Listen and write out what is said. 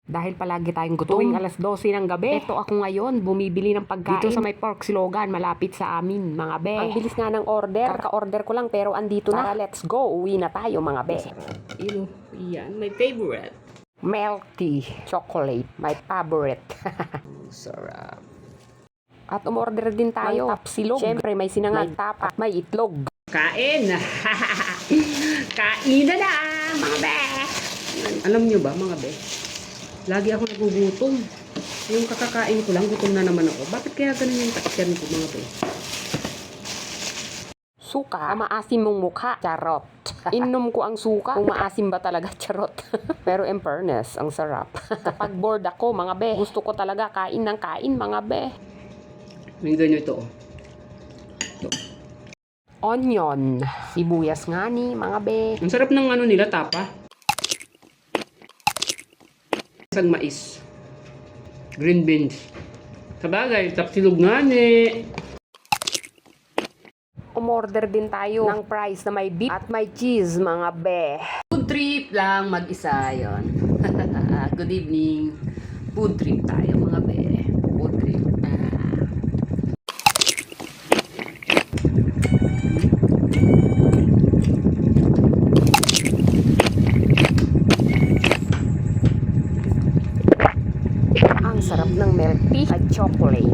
Dahil palagi tayong gutom. Tuwing alas 12 ng gabi, eto ako ngayon, bumibili ng pagkain. Dito sa may Pork Silogan, malapit sa amin, mga be. Ang bilis nga ng order. Kaka-order ko lang pero andito na. Tara, let's go. Uwi na tayo, mga be. Yan, my favorite. Milk tea, chocolate, my favorite. Sarap. At umorder din tayo. May tapsilog. Siyempre, may sinangag, may tapa, may itlog. Kain! Kain na mga be! Alam nyo ba, mga be? Lagi ako nagugutom. Yung kakakain ko lang, gutom na naman ako. Bakit kaya ganun yung takyan ko, mga be? Suka, maasim mong mukha. Charot. Inom ko ang suka. Kung maasim ba talaga, charot. Pero in fairness, ang sarap. Kapag bored ako, mga be, gusto ko talaga kain ng kain, mga be. May ganyan ito, oh. Onion, sibuyas nga ni, mga be. Ang sarap ng ano nila, tapa. Isang mais. Green beans. Sabagay, tapsilog nga ni. Umorder din tayo ng fries na may beef at may cheese, mga be. Food trip lang, mag-isa, yun. Good evening. Food trip tayo, mga be. Food trip. Ang sarap ng milk tea at chocolate.